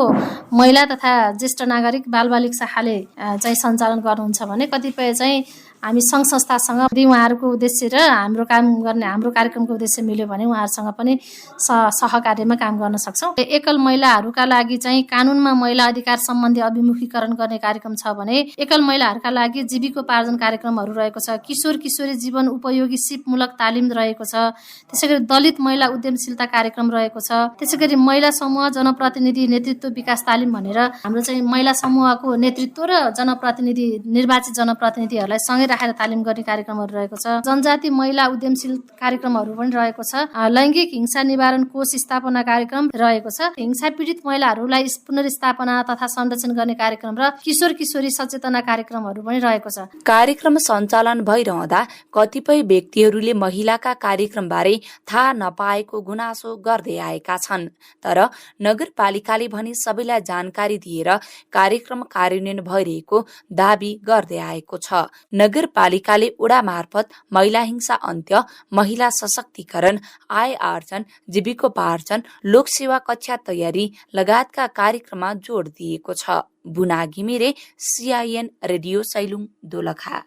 महिला तथा ज्येष्ठ नागरिक बालबालिक शाखाले चाहिँ सञ्चालन गर्नुहुन्छ भने कतिपय चाहिँ हामी संघ संस्थासँग यदि उहाँहरूको उद्देश्य र हाम्रो कार्यक्रमको उद्देश्य मिल्यो भने उहाँहरूसँग पनि सहकार्यमा काम गर्न सक्छौँ। एकल महिलाहरूका लागि चाहिँ कानूनमा महिला अधिकार सम्बन्धी अभिमुखीकरण गर्ने कार्यक्रम छ भने एकल महिलाहरूका लागि जीविकोपार्जन कार्यक्रमहरू रहेको छ। किशोर किशोरी जीवन उपयोगी सिपमूलक तालिम रहेको छ। त्यसैगरी दलित महिला उद्यमशीलता कार्यक्रम रहेको छ। त्यसैगरी महिला समूह जनप्रतिनिधि नेतृत्व विकास तालिम भनेर हाम्रो चाहिँ महिला समूहको नेतृत्व र जनप्रतिनिधि निर्वाचित जनप्रतिनिधिहरूलाई सँगै राखेर तालिम गर्ने कार्यक्रमहरू रहेको छ। जनजाति महिला उद्यमशील कार्यक्रमहरू पनि रहेको छ। लैंगिक हिंसा निवारण कोष स्थापना कार्यक्रम रहेको छ। हिंसा पीडित महिलाहरूलाई पुनर्स्थापना तथा संरक्षण गर्ने कार्यक्रम र किशोर किशोरी सचेतना कार्यक्रमहरू पनि रहेको छ। कार्यक्रम सञ्चालन भइरहँदा कतिपय व्यक्तिहरूले महिलाका कार्यक्रम बारे थाहा नपाएको गुनासो गर्दै आएका छन्। तर नगरपालिकाले भने सबैलाई जानकारी दिएर कार्यक्रम कार्यान्वयन भइरहेको दावी गर्दै आएको छ। नगरपालिकाले वडा मार्फत महिला हिंसा अन्त्य, महिला सशक्तिकरण, आय आर्जन, जीविकोपार्जन, लोकसेवा कक्षा तयारी लगायतका कार्यक्रममा जोड दिएको छ। बुना घिमिरे, CIN रेडियो सैलुङ दोलखा।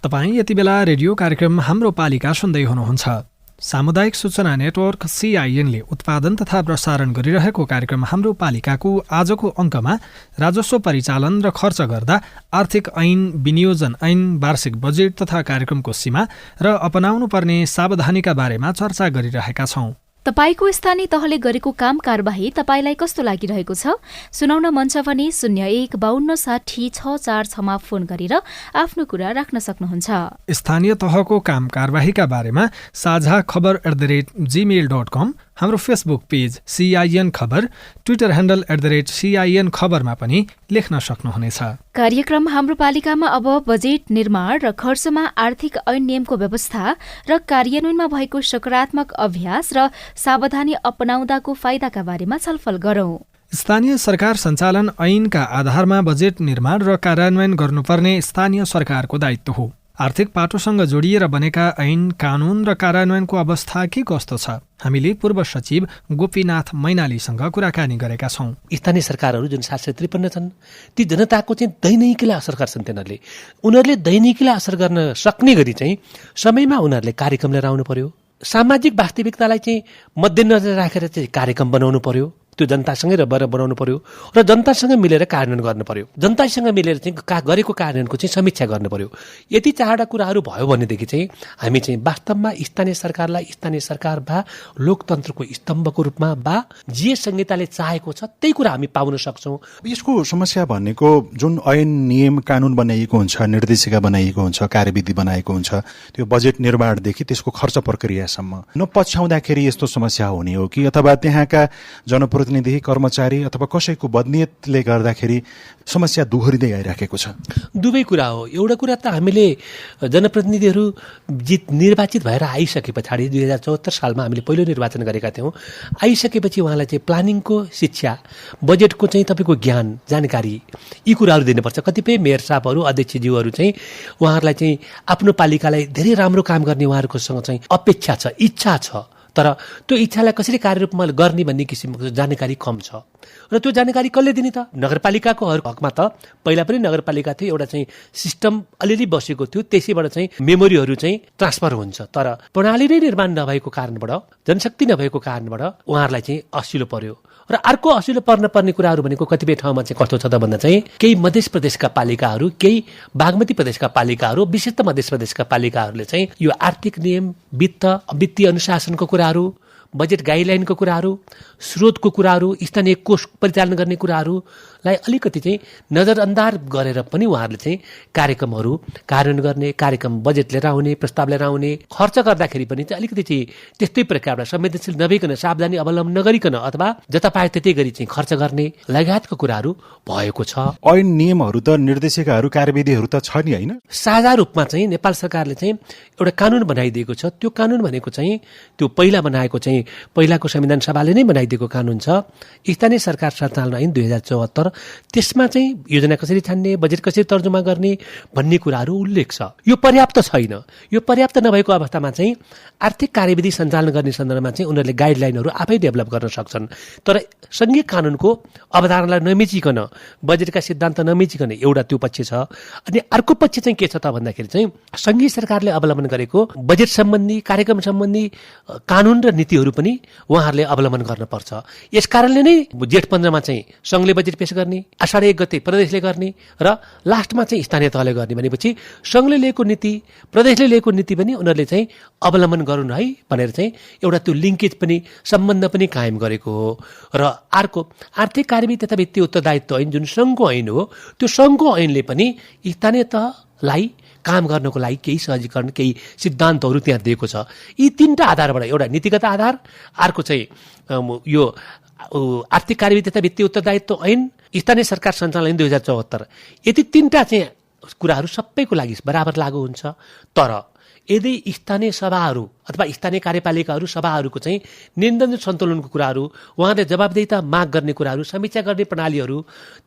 तपाईँ यति बेला रेडियो कार्यक्रम हाम्रो पालिका सुन्दै हुनुहुन्छ। सामुदायिक सूचना नेटवर्क CIN ले उत्पादन तथा प्रसारण गरिरहेको कार्यक्रम हाम्रो पालिकाको आजको अङ्कमा राजस्व परिचालन र खर्च गर्दा आर्थिक ऐन, विनियोजन ऐन, वार्षिक बजेट तथा कार्यक्रमको सीमा र अपनाउनुपर्ने सावधानीका बारेमा चर्चा गरिरहेका छौं। तपाईको स्थानीय तहले गरेको काम कारबाही तपाईलाई कस्तो लागिरहेको छ? सुनाउन मन छ भने 0152606466 मा फोन गरेर आफ्नो कुरा राख्न सक्नुहुन्छ। स्थानीय तहको काम कारबाहीका बारेमा साझा खबर @gmail.com, हाम्रो फेसबुक पेज CIN खबर, ट्विटर ह्यान्डल @CIN खबरमा पनि लेख्न सक्नुहुनेछ। कार्यक्रम हाम्रो पालिकामा अब बजेट निर्माण र खर्चमा आर्थिक ऐन नियमको व्यवस्था र कार्यान्वयनमा भएको सकारात्मक अभ्यास र सावधानी अपनाउँदाको फाइदाका बारेमा छलफल गरौं। स्थानीय सरकार सञ्चालन ऐनका आधारमा बजेट निर्माण र कार्यान्वयन गर्नुपर्ने स्थानीय सरकारको दायित्व हो। आर्थिक पाटोसँग जोडिएर बनेका ऐन, कानून र कार्यान्वयनको अवस्था के कस्तो छ? हामीले पूर्व सचिव गोपीनाथ मैनालीसँग कुराकानी गरेका छौं। स्थानीय सरकारहरू जुन 753 छन् ती जनताको चाहिँ दैनिकीलाई असर गर्छन्। उनीहरूले दैनिकीलाई असर गर्न सक्ने गरी चाहिँ समयमा उनीहरूले कार्यक्रम लिएर आउनु पर्यो। सामाजिक वास्तविकतालाई चाहिँ मध्यनजर राखेर चाहिँ कार्यक्रम बनाउनु पर्यो। त्यो जनतासँगै बनाउनु पर्यो र जनतासँग मिलेर कार्यान्वयन गर्नु पर्यो। जनतासँग मिलेर चाहिँ गरेको कार्यान्वयनको चाहिँ समीक्षा गर्नु पर्यो। यति चारवटा कुराहरू भयो भनेदेखि चाहिँ हामी चाहिँ वास्तवमा स्थानीय सरकारलाई स्थानीय सरकार वा लोकतन्त्रको स्तम्भको रूपमा वा जे संहिताले चाहेको छ त्यही कुरा हामी पाउन सक्छौँ। यसको समस्या भनेको जुन ऐन, नियम, कानून बनाइएको हुन्छ, निर्देशिका बनाइएको हुन्छ, कार्यविधि बनाएको हुन्छ, त्यो बजेट निर्माणदेखि त्यसको खर्च प्रक्रियासम्म नपछ्याउँदाखेरि यस्तो समस्या हुने हो कि अथवा त्यहाँका जनप्रतिनिधि जनप्रतिनिधि, कर्मचारी अथवा कसैको बदनियतले गर्दाखेरि समस्या दोहोरिँदै आइराखेको छ? दुवै कुरा हो। एउटा कुरा त हामीले जनप्रतिनिधिहरू निर्वाचित भएर आइसके पछाडि 2074 सालमा हामीले पहिलो निर्वाचन गरेका थियौँ। आइसकेपछि उहाँलाई चाहिँ प्लानिङको शिक्षा, बजेटको चाहिँ तपाईँको ज्ञान, जानकारी, यी कुराहरू दिनुपर्छ। कतिपय मेयर साहबहरू, अध्यक्षज्यूहरू चाहिँ उहाँहरूलाई चाहिँ आफ्नो पालिकालाई धेरै राम्रो काम गर्ने उहाँहरूकोसँग चाहिँ अपेक्षा छ, इच्छा छ, तर त्यो इच्छालाई कसरी कार्यरूपमा गर्ने भन्ने किसिमको जानकारी कम छ। र त्यो जानकारी कसले दिने त? नगरपालिकाको हकमा त पहिला पनि नगरपालिका थियो, एउटा चाहिँ सिस्टम अलिअलि बसेको थियो, त्यसैबाट चाहिँ मेमोरीहरू चाहिँ ट्रान्सफर हुन्छ। तर प्रणाली नै निर्माण नभएको कारणबाट, जनशक्ति नभएको कारणबाट उहाँहरूलाई चाहिँ असिलो पर्यो। र अर्को असिलो पर्ने कुराहरू भनेको कतिपय ठाउँमा चाहिँ कस्तो छ त भन्दा चाहिँ केही मध्य प्रदेशका पालिकाहरू, केही बागमती प्रदेशका पालिकाहरू, विशेष त मध्य प्रदेशका पालिकाहरूले चाहिँ यो आर्थिक नियम, वित्तीय अनुशासनको कुराहरू, बजेट गाइडलाइनको कुराहरू, स्रोतको कुराहरू, स्थानीय कोष परिचालन गर्ने कुराहरूलाई अलिकति चाहिँ नजरअन्दाज गरेर पनि उहाँहरूले चाहिँ कार्यक्रमहरू कार्यान्वयन गर्ने, कार्यक्रम बजेट लिएर आउने, प्रस्ताव लिएर आउने, खर्च गर्दाखेरि पनि चाहिँ अलिकति चाहिँ त्यस्तै प्रकारबाट संवेदनशील नभइकन, सावधानी अवलम्बन नगरिकन अथवा जता पाए त्यतै गरी चाहिँ खर्च गर्ने लगायतको कुराहरू भएको छ। ऐन नियमहरू त, निर्देशिकाहरू, कार्यविधिहरू त छ नि, होइन? साझा रूपमा चाहिँ नेपाल सरकारले चाहिँ एउटा कानुन बनाइदिएको छ। त्यो कानुन भनेको चाहिँ त्यो पहिला बनाएको चाहिँ पहिलाको संविधान सभाले नै बनाइदिएको कानुन छ, स्थानीय सरकार सञ्चालन ऐन 2074। त्यसमा चाहिँ योजना कसरी छान्ने, बजेट कसरी तर्जुमा गर्ने भन्ने कुराहरू उल्लेख छ। यो पर्याप्त छैन। यो पर्याप्त नभएको अवस्थामा चाहिँ आर्थिक कार्यविधि सञ्चालन गर्ने सन्दर्भमा चाहिँ उनीहरूले गाइडलाइनहरू आफै डेभलप गर्न सक्छन्। तर सङ्घीय कानुनको अवधारणालाई नमिचिकन, बजेटका सिद्धान्त नमिचिकन एउटा त्यो पक्ष छ। अनि अर्को पक्ष चाहिँ के छ त भन्दाखेरि चाहिँ सङ्घीय सरकारले अवलम्बन गरेको बजेट सम्बन्धी, कार्यक्रम सम्बन्धी कानुन र नीतिहरू पनि उहाँहरूले अवलम्बन गर्नुपर्छ। यस कारणले नै जेठ 15 मा चाहिँ सङ्घले बजेट पेश गर्ने, आषाढ 1 गते प्रदेशले गर्ने र लास्टमा चाहिँ स्थानीय तहले गर्ने भनेपछि सङ्घले लिएको नीति, प्रदेशले लिएको नीति पनि उनीहरूले चाहिँ अवलम्बन गरून् है भनेर चाहिँ एउटा त्यो लिङ्केज पनि, सम्बन्ध पनि कायम गरेको हो। र अर्को आर्थिक कार्यविधि तथा वित्तीय उत्तरदायित्व ऐन जुन सङ्घको ऐन हो, त्यो सङ्घको ऐनले पनि स्थानीय तहलाई काम गर्नको लागि केही सहजीकरण, केही सिद्धान्तहरू त्यहाँ दिएको छ। यी तीनटा आधारबाट, एउटा नीतिगत आधार, अर्को चाहिँ यो आर्थिक कार्यविधि तथा वित्तीय उत्तरदायित्व ऐन, स्थानीय सरकार सञ्चालन ऐन 2074, यति तीनटा चाहिँ कुराहरू सबैको लागि बराबर लागू हुन्छ। तर यदि स्थानीय सभाहरू अथवा स्थानीय कार्यपालिकाहरू, सभाहरूको चाहिँ नियन्त्रण सन्तुलनको कुराहरू, उहाँले जवाबदेहिता माग गर्ने कुराहरू, समीक्षा गर्ने प्रणालीहरू,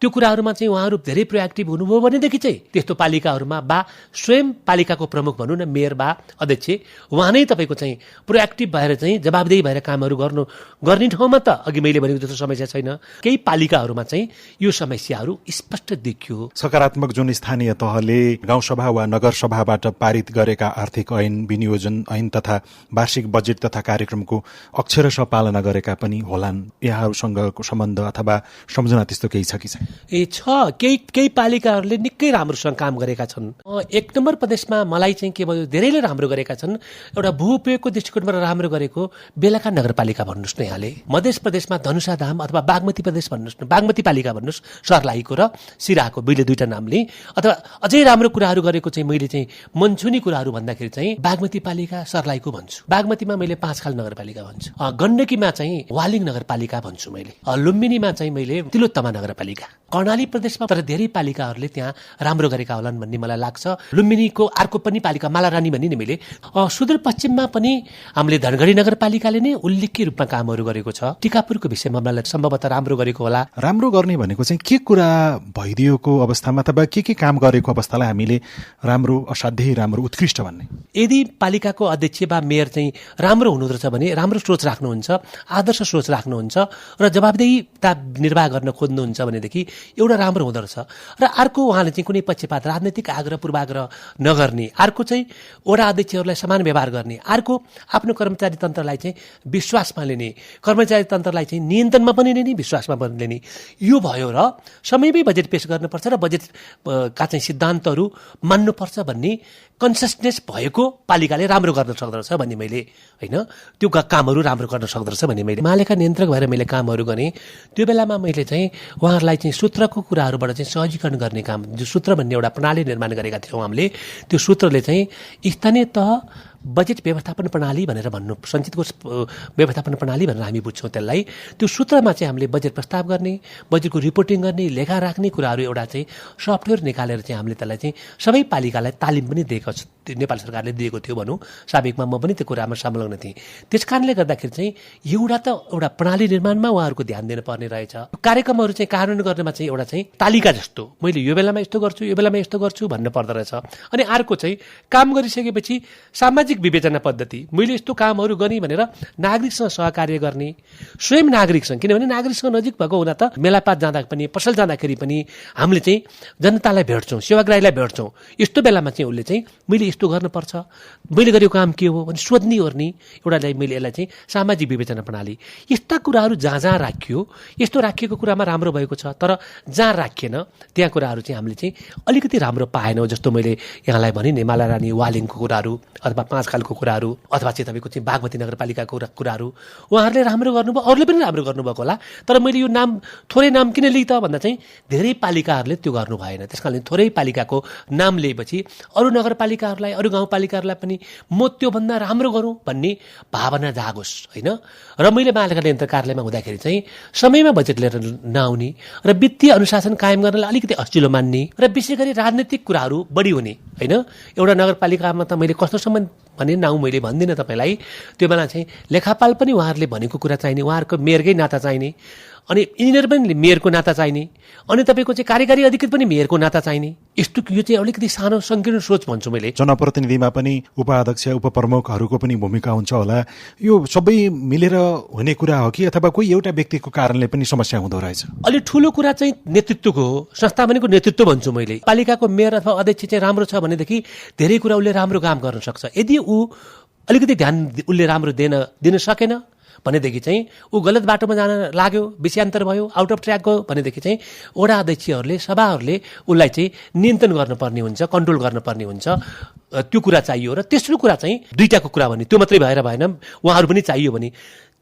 त्यो कुराहरूमा चाहिँ उहाँहरू धेरै प्रोएक्टिभ हुनुभयो भनेदेखि चाहिँ त्यस्तो पालिकाहरूमा बा स्वयं पालिकाको प्रमुख भनौँ न, मेयर बा अध्यक्ष, उहाँ नै तपाईँको चाहिँ प्रोएक्टिभ भएर चाहिँ जवाबदेही भएर कामहरू गर्ने ठाउँमा त अघि मैले भनेको जस्तो समस्या छैन। केही पालिकाहरूमा चाहिँ यो समस्याहरू स्पष्ट देखियो। सकारात्मक जुन स्थानीय तहले गाउँसभा वा नगरसभाबाट पारित गरेका आर्थिक ऐन, विनियोजन ऐन तथा वार्षिक बजेट तथा कार्यक्रमको अक्षरशः पालना गरेका पनि होलान्। यहाँहरूसँगको सम्बन्ध अथवा सम्झना त्यस्तो केही छ कि छैन? छ। केही पालिकाहरूले निकै राम्रोसँग काम गरेका छन्। 1 नम्बर प्रदेशमा मलाई चाहिँ के भयो, धेरैले राम्रो गरेका छन्। एउटा भू उपयोगको दृष्टिकोणबाट राम्रो गरेको बेलाका नगरपालिका भन्नुहोस् न, यहाँले मध्य प्रदेशमा धनुषाधाम अथवा बागमती प्रदेश भन्नुहोस् न, बागमती पालिका भन्नुहोस्, सर्लाहीको र सिराहाको मैले दुईटा नामले, अथवा अझै राम्रो कुराहरू गरेको चाहिँ मैले चाहिँ मनछुनी कुराहरू भन्दाखेरि चाहिँ बागमती पालिका, सर्लाहीको भन्छु। बागमतीमा मैले 5 खाल नगरपालिका भन्छु। गण्डकीमा चाहिँ वालिङ नगरपालिका भन्छु मैले। लुम्बिनीमा चाहिँ मैले तिलोत्तमा नगरपालिका। कर्णाली प्रदेशमा तर धेरै पालिकाहरूले त्यहाँ राम्रो गरेका होलान् भन्ने मलाई लाग्छ। लुम्बिनीको अर्को पनि पालिका मालारानी भन्ने नि मैले। सुदूरपश्चिममा पनि हामीले धनगढी नगरपालिकाले नै उल्लेख्य रूपमा कामहरू गरेको छ। टिकापुरको विषयमा मलाई सम्भवतः राम्रो गरेको होला। राम्रो गर्ने भनेको चाहिँ के कुरा भइदिएको अवस्थामा अथवा के काम गरेको अवस्थालाई हामीले राम्रो, असाध्यै राम्रो, उत्कृष्ट भन्ने? यदि पालिकाको अध्यक्ष वा मेयर चाहिँ राम्रो हुनुहुँदो रहेछ भने, राम्रो सोच राख्नुहुन्छ, आदर्श सोच राख्नुहुन्छ र जवाबदेहिता निर्वाह गर्न खोज्नुहुन्छ भनेदेखि एउटा राम्रो हुँदो रहेछ। र अर्को उहाँले चाहिँ कुनै पक्षपात, राजनैतिक आग्रह पूर्वाग्रह नगर्ने, अर्को चाहिँ वडा अध्यक्षहरूलाई समान व्यवहार गर्ने, अर्को आफ्नो कर्मचारी तन्त्रलाई चाहिँ विश्वासमा लिने, कर्मचारी तन्त्रलाई चाहिँ नियन्त्रणमा पनि लिने, विश्वासमा पनि लिने, यो भयो। र समयमै बजेट पेश गर्नुपर्छ र बजेटका चाहिँ सिद्धान्तहरू मान्नुपर्छ भन्ने कन्सियसनेस भएको पालिकाले राम्रो गर्न सक्दो रहेछ भन्ने मैले, होइन, त्यो कामहरू राम्रो गर्न सक्दो रहेछ भन्ने मैले मालेका नियन्त्रक भएर मैले कामहरू गरेँ। त्यो बेलामा मैले चाहिँ उहाँहरूलाई चाहिँ सूत्रको कुराहरूबाट चाहिँ सहजीकरण गर्ने काम, जो सूत्र भन्ने एउटा प्रणाली निर्माण गरेका थियौँ हामीले, त्यो सूत्रले चाहिँ स्थानीय तह बजेट व्यवस्थापन प्रणाली भनेर भन्नु, सञ्चित कोष व्यवस्थापन प्रणाली भनेर हामी बुझ्छौँ त्यसलाई। त्यो सूत्रमा चाहिँ हामीले बजेट प्रस्ताव गर्ने, बजेटको रिपोर्टिङ गर्ने, लेखा राख्ने कुराहरू एउटा चाहिँ सफ्टवेयर निकालेर चाहिँ हामीले त्यसलाई चाहिँ सबै पालिकालाई तालिम पनि दिएको छ, नेपाल सरकारले दिएको थियो भनौँ। साबिकमा म पनि त्यो कुरामा संलग्न थिएँ। त्यस कारणले गर्दाखेरि चाहिँ एउटा प्रणाली निर्माणमा उहाँहरूको ध्यान दिनुपर्ने रहेछ। कार्यक्रमहरू चाहिँ कार्यान्वयन गर्नेमा चाहिँ एउटा चाहिँ तालिका जस्तो, मैले यो बेलामा यस्तो गर्छु, यो बेलामा यस्तो गर्छु भन्नु पर्दो रहेछ। अनि अर्को चाहिँ काम गरिसकेपछि सामाजिक विवेचना पद्धति, मैले यस्तो कामहरू गरेँ भनेर नागरिकसँग सहकार्य गर्ने, स्वयं नागरिकसँग, किनभने नागरिकसँग नजिक भएको हुँदा त मेलापात जाँदा पनि, पसल जाँदाखेरि पनि हामीले चाहिँ जनतालाई भेट्छौँ, सेवाग्राहीलाई भेट्छौँ। यस्तो बेलामा चाहिँ उसले चाहिँ मैले यस्तो गर्नुपर्छ, मैले गरेको काम के हो भने सोध्ने ओर्ने एउटालाई मैले यसलाई चाहिँ सामाजिक विवेचना प्रणाली। यस्ता कुराहरू जहाँ जहाँ राखियो, यस्तो राखिएको कुरामा राम्रो भएको छ, तर जहाँ राखिएन त्यहाँ कुराहरू चाहिँ हामीले चाहिँ अलिकति राम्रो पाएनौँ। जस्तो मैले यहाँलाई भने नि माला रानी वालिङको कुराहरू अथवा पाँचखालको कुराहरू अथवा चाहिँ तपाईँको चाहिँ बागमती नगरपालिकाको कुराहरू उहाँहरूले राम्रो गर्नुभयो, अरूले पनि राम्रो गर्नुभएको होला। तर मैले यो नाम थोरै नाम किन लिएँ त भन्दा चाहिँ धेरै पालिकाहरूले त्यो गर्नु भएन। त्यस कारणले थोरै पालिकाको नाम लिएपछि अरू नगरपालिकाहरूलाई, अरू गाउँपालिकाहरूलाई पनि म त्योभन्दा राम्रो गरौँ भन्ने भावना जागोस्, होइन। र मैले महालेखा नियन्त्रक कार्यालयमा हुँदाखेरि चाहिँ समयमा बजेट लिएर नआउने र वित्तीय अनुशासन कायम गर्नलाई अलिकति अस्चिलो मान्ने र विशेष गरी राजनीतिक कुराहरू बढी हुने, होइन। एउटा नगरपालिकामा त मैले कस्तोसम्म भने नाउँ मैले भन्दिनँ तपाईँलाई। त्यो बेला चाहिँ लेखापाल पनि उहाँहरूले भनेको कुरा चाहिने, उहाँहरूको मेयरकै नाता चाहिने, अनि इन्जिनियर पनि मेयरको नाता चाहिने, अनि तपाईँको चाहिँ कार्यकारी अधिकृत पनि मेयरको नाता चाहिने। यस्तो यो चाहिँ अलिकति सानो सङ्कीर्ण सोच भन्छु मैले। जनप्रतिनिधिमा पनि उपाध्यक्ष उपप्रमुखहरूको पनि भूमिका हुन्छ होला। यो सबै मिलेर हुने कुरा हो कि अथवा कोही एउटा व्यक्तिको कारणले पनि समस्या हुँदो रहेछ? अलिक ठुलो कुरा चाहिँ नेतृत्वको हो, संस्था भनेको नेतृत्व भन्छु मैले। पालिकाको मेयर अथवा अध्यक्ष चाहिँ राम्रो छ भनेदेखि धेरै कुरा उसले राम्रो काम गर्न सक्छ। यदि ऊ अलिकति ध्यान उसले राम्रो दिन सकेन भनेदेखि चाहिँ ऊ गलत बाटोमा जान लाग्यो, विषयान्तर भयो, आउट अफ ट्र्याक गयो भनेदेखि चाहिँ वडा अध्यक्षहरूले, सभाहरूले उसलाई चाहिँ नियन्त्रण गर्नुपर्ने हुन्छ, कन्ट्रोल गर्नुपर्ने हुन्छ। त्यो कुरा चाहियो। र तेस्रो कुरा चाहिँ दुईटाको कुरा भने त्यो मात्रै भएर भएन, उहाँहरू पनि चाहियो भने।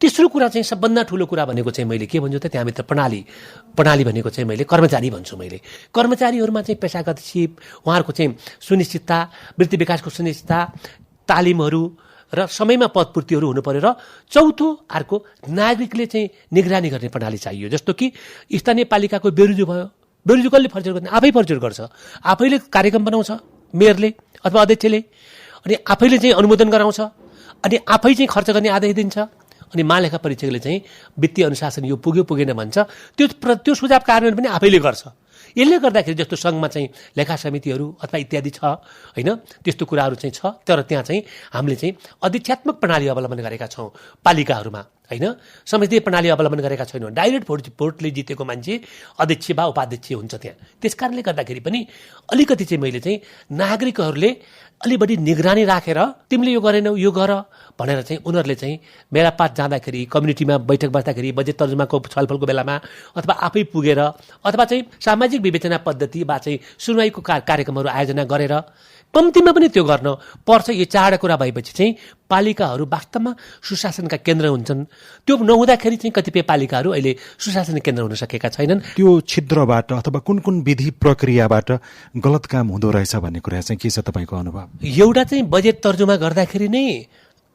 तेस्रो कुरा चाहिँ सबभन्दा ठुलो कुरा भनेको चाहिँ मैले के भन्छु त, त्यहाँभित्र प्रणाली भनेको चाहिँ मैले कर्मचारी भन्छु। मैले कर्मचारीहरूमा चाहिँ पेसागत सिप, उहाँहरूको चाहिँ सुनिश्चितता, वृत्ति विकासको सुनिश्चितता, तालिमहरू र समयमा पदपूर्तिहरू हुनु पर्यो। र चौथो अर्को नागरिकले चाहिँ निगरानी गर्ने प्रणाली चाहियो। जस्तो कि स्थानीय पालिकाको बेरुजु भयो, बेरुजु कसले फर्चर गर्ने? आफै फर्चर गर्छ, आफैले कार्यक्रम बनाउँछ मेयरले अथवा अध्यक्षले, अनि आफैले चाहिँ अनुमोदन गराउँछ, अनि आफै चाहिँ खर्च गर्ने आदेश दिन्छ, अनि महालेखा परीक्षकले चाहिँ वित्तीय अनुशासन यो पुग्यो पुगेन भन्छ। त्यो सुझाव कार्यान्वयन पनि आफैले गर्छ। यसले गर्दाखेरि जस्तो सङ्घमा चाहिँ लेखा समितिहरू अथवा इत्यादि छ, होइन, त्यस्तो कुराहरू चाहिँ छ। तर त्यहाँ चाहिँ हामीले चाहिँ अध्यक्षात्मक प्रणाली अवलम्बन गरेका छौँ पालिकाहरूमा, होइन। संसदीय प्रणाली अवलम्बन गरेका छैनौँ। डाइरेक्ट भोटले जितेको मान्छे अध्यक्ष वा उपाध्यक्ष हुन्छ त्यहाँ। त्यस कारणले गर्दाखेरि पनि अलिकति चाहिँ मैले चाहिँ नागरिकहरूले अलि बढी निगरानी राखेर तिमीले यो गरेनौ, यो गर भनेर चाहिँ उनीहरूले चाहिँ मेलापात जाँदाखेरि, कम्युनिटीमा बैठक बस्दाखेरि, बजेट तर्जुमाको छलफलको बेलामा अथवा आफै पुगेर अथवा चाहिँ सामाजिक विवेचना पद्धति वा चाहिँ सुनवाईको कार्यक्रमहरू आयोजना गरेर कम्तीमा पनि त्यो गर्न पर्छ। यो चारवटा कुरा भएपछि चाहिँ पालिकाहरू वास्तवमा सुशासनका केन्द्र हुन्छन्। त्यो नहुँदाखेरि चाहिँ कतिपय पालिकाहरू अहिले सुशासन केन्द्र हुन सकेका छैनन्। त्यो छिद्रबाट अथवा कुन कुन विधि प्रक्रियाबाट गलत काम हुँदो रहेछ भन्ने कुरा चाहिँ के छ तपाईँको अनुभव? एउटा चाहिँ बजेट तर्जुमा गर्दाखेरि नै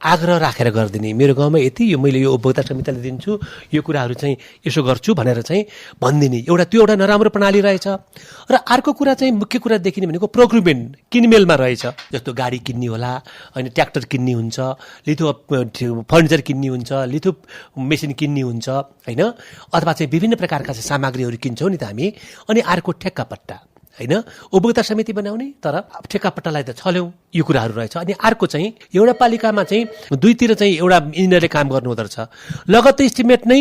आग्रह राखेर गरिदिने, मेरो गाउँमा यति, यो मैले यो उपभोक्ता समितिले दिन्छु, यो कुराहरू चाहिँ यसो गर्छु भनेर चाहिँ भनिदिने, त्यो एउटा नराम्रो प्रणाली रहेछ। र अर्को कुरा चाहिँ मुख्य कुरा देखिने भनेको प्रोक्युरमेन्ट, किनमेलमा रहेछ। जस्तो गाडी किन्ने होला, अनि ट्र्याक्टर किन्ने हुन्छ, लिथो फर्निचर किन्ने हुन्छ, लिथो मेसिन किन्ने हुन्छ, होइन, अथवा चाहिँ विभिन्न प्रकारका चाहिँ सामग्रीहरू किन्छौँ नि त हामी। अनि अर्को ठेक्कापट्टा, होइन, उपभोक्ता समिति बनाउने तर ठेक्कापट्टालाई त छल्यौँ, यो कुराहरू रहेछ। अनि अर्को चाहिँ एउटा पालिकामा चाहिँ दुईतिर चाहिँ एउटा इन्जिनियरले काम गर्नु हुँदो रहेछ, लगत इस्टिमेट नै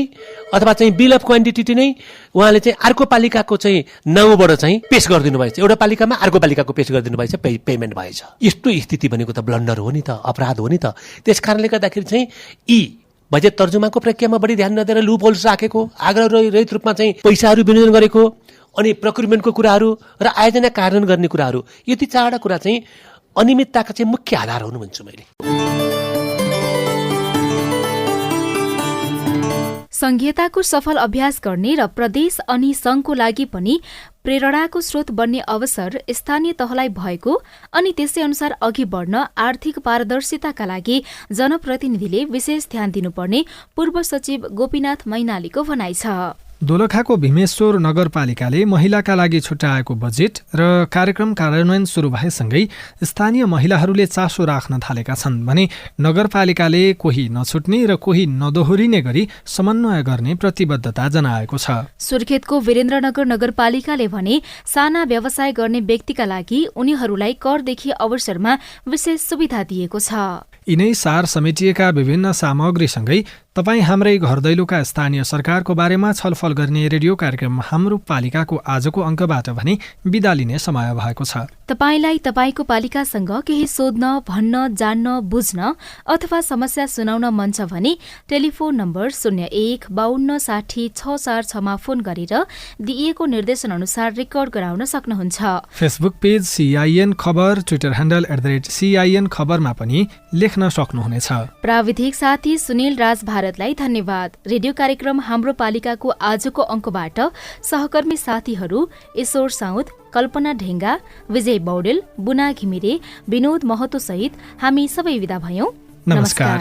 अथवा चाहिँ बिल अफ क्वान्टिटी नै उहाँले चाहिँ अर्को पालिकाको चाहिँ नाउँबाट चाहिँ पेश गरिदिनु भएछ, एउटा पालिकामा अर्को पालिकाको पेश गरिदिनु भएछ, पेमेन्ट भएछ। यस्तो स्थिति भनेको त ब्लन्डर हो नि त, अपराध हो नि त। त्यस कारणले गर्दाखेरि चाहिँ यी बजेट तर्जुमाको प्रक्रियामा बढी ध्यान नदिएर लुप होल्स राखेको, आग्रह रहित रूपमा चाहिँ पैसाहरू विनियोजन गरेको, अनि प्रोक्युरमेन्टको कुराहरू र आयोजना कार्यान्वयन गर्ने कुराहरू, यति चारवटा कुरा चाहिँ अनियमितताका चाहिँ मुख्य आधार हुनु भन्छु मैले। संघीयताको सफल अभ्यास गर्ने र प्रदेश अनि संघको लागि पनि प्रेरणाको स्रोत बन्ने अवसर स्थानीय तहलाई भएको अनि त्यसै अनुसार अघि बढ्न आर्थिक पारदर्शिताका लागि जनप्रतिनिधिले विशेष ध्यान दिनुपर्ने पूर्व सचिव गोपीनाथ मैनालीको भनाइ छ। दोलखाको भीमेश्वर नगरपालिकाले महिलाका लागि छुट्याएको बजेट र कार्यक्रम कार्यान्वयन सुरु भएसँगै स्थानीय महिलाहरूले चासो राख्न थालेका छन् भने नगरपालिकाले कोही नछुट्ने र कोही नदोहोरिने गरी समन्वय गर्ने प्रतिबद्धता जनाएको छ। सुर्खेतको वीरेन्द्रनगर नगरपालिकाले भने साना व्यवसाय गर्ने व्यक्तिका लागि उनीहरूलाई करदेखि अवसरमा विशेष सुविधा दिएको छ। यिनै सार समेटिएका विभिन्न सामग्रीसँगै तपाईँ हाम्रै घर दैलोका स्थानीय सरकारको बारेमा छलफल गर्ने रेडियो कार्यक्रम हाम्रो पालिकाको आजको अङ्कबाट भने बिदा लिने समय भएको छ। तपाईलाई तपाईको पालिकासँग केही सोध्न, भन्न, जान्न, बुझ्न अथवा समस्या सुनाउन मन छ भने टेलिफोन नम्बर 01 52 60 646 मा फोन गरेर दिइएको निर्देशन अनुसार रेकर्ड गराउन सक्नुहुन्छ। फेसबुक पेज CIN खबर, ट्विटर ह्यान्डल @CIN खबरमा पनि लेख्न सक्नुहुनेछ। प्राविधिक साथी सुनिल राज भारतलाई धन्यवाद। रेडियो कार्यक्रम हाम्रो पालिकाको आजको अङ्कबाट सहकर्मी साथीहरू ईश्वर साउद, कल्पना ढेङ्गा, विजय बौडेल, बुना घिमिरे, विनोद महतो सहित हामी सबै विदा भयौं। नमस्कार।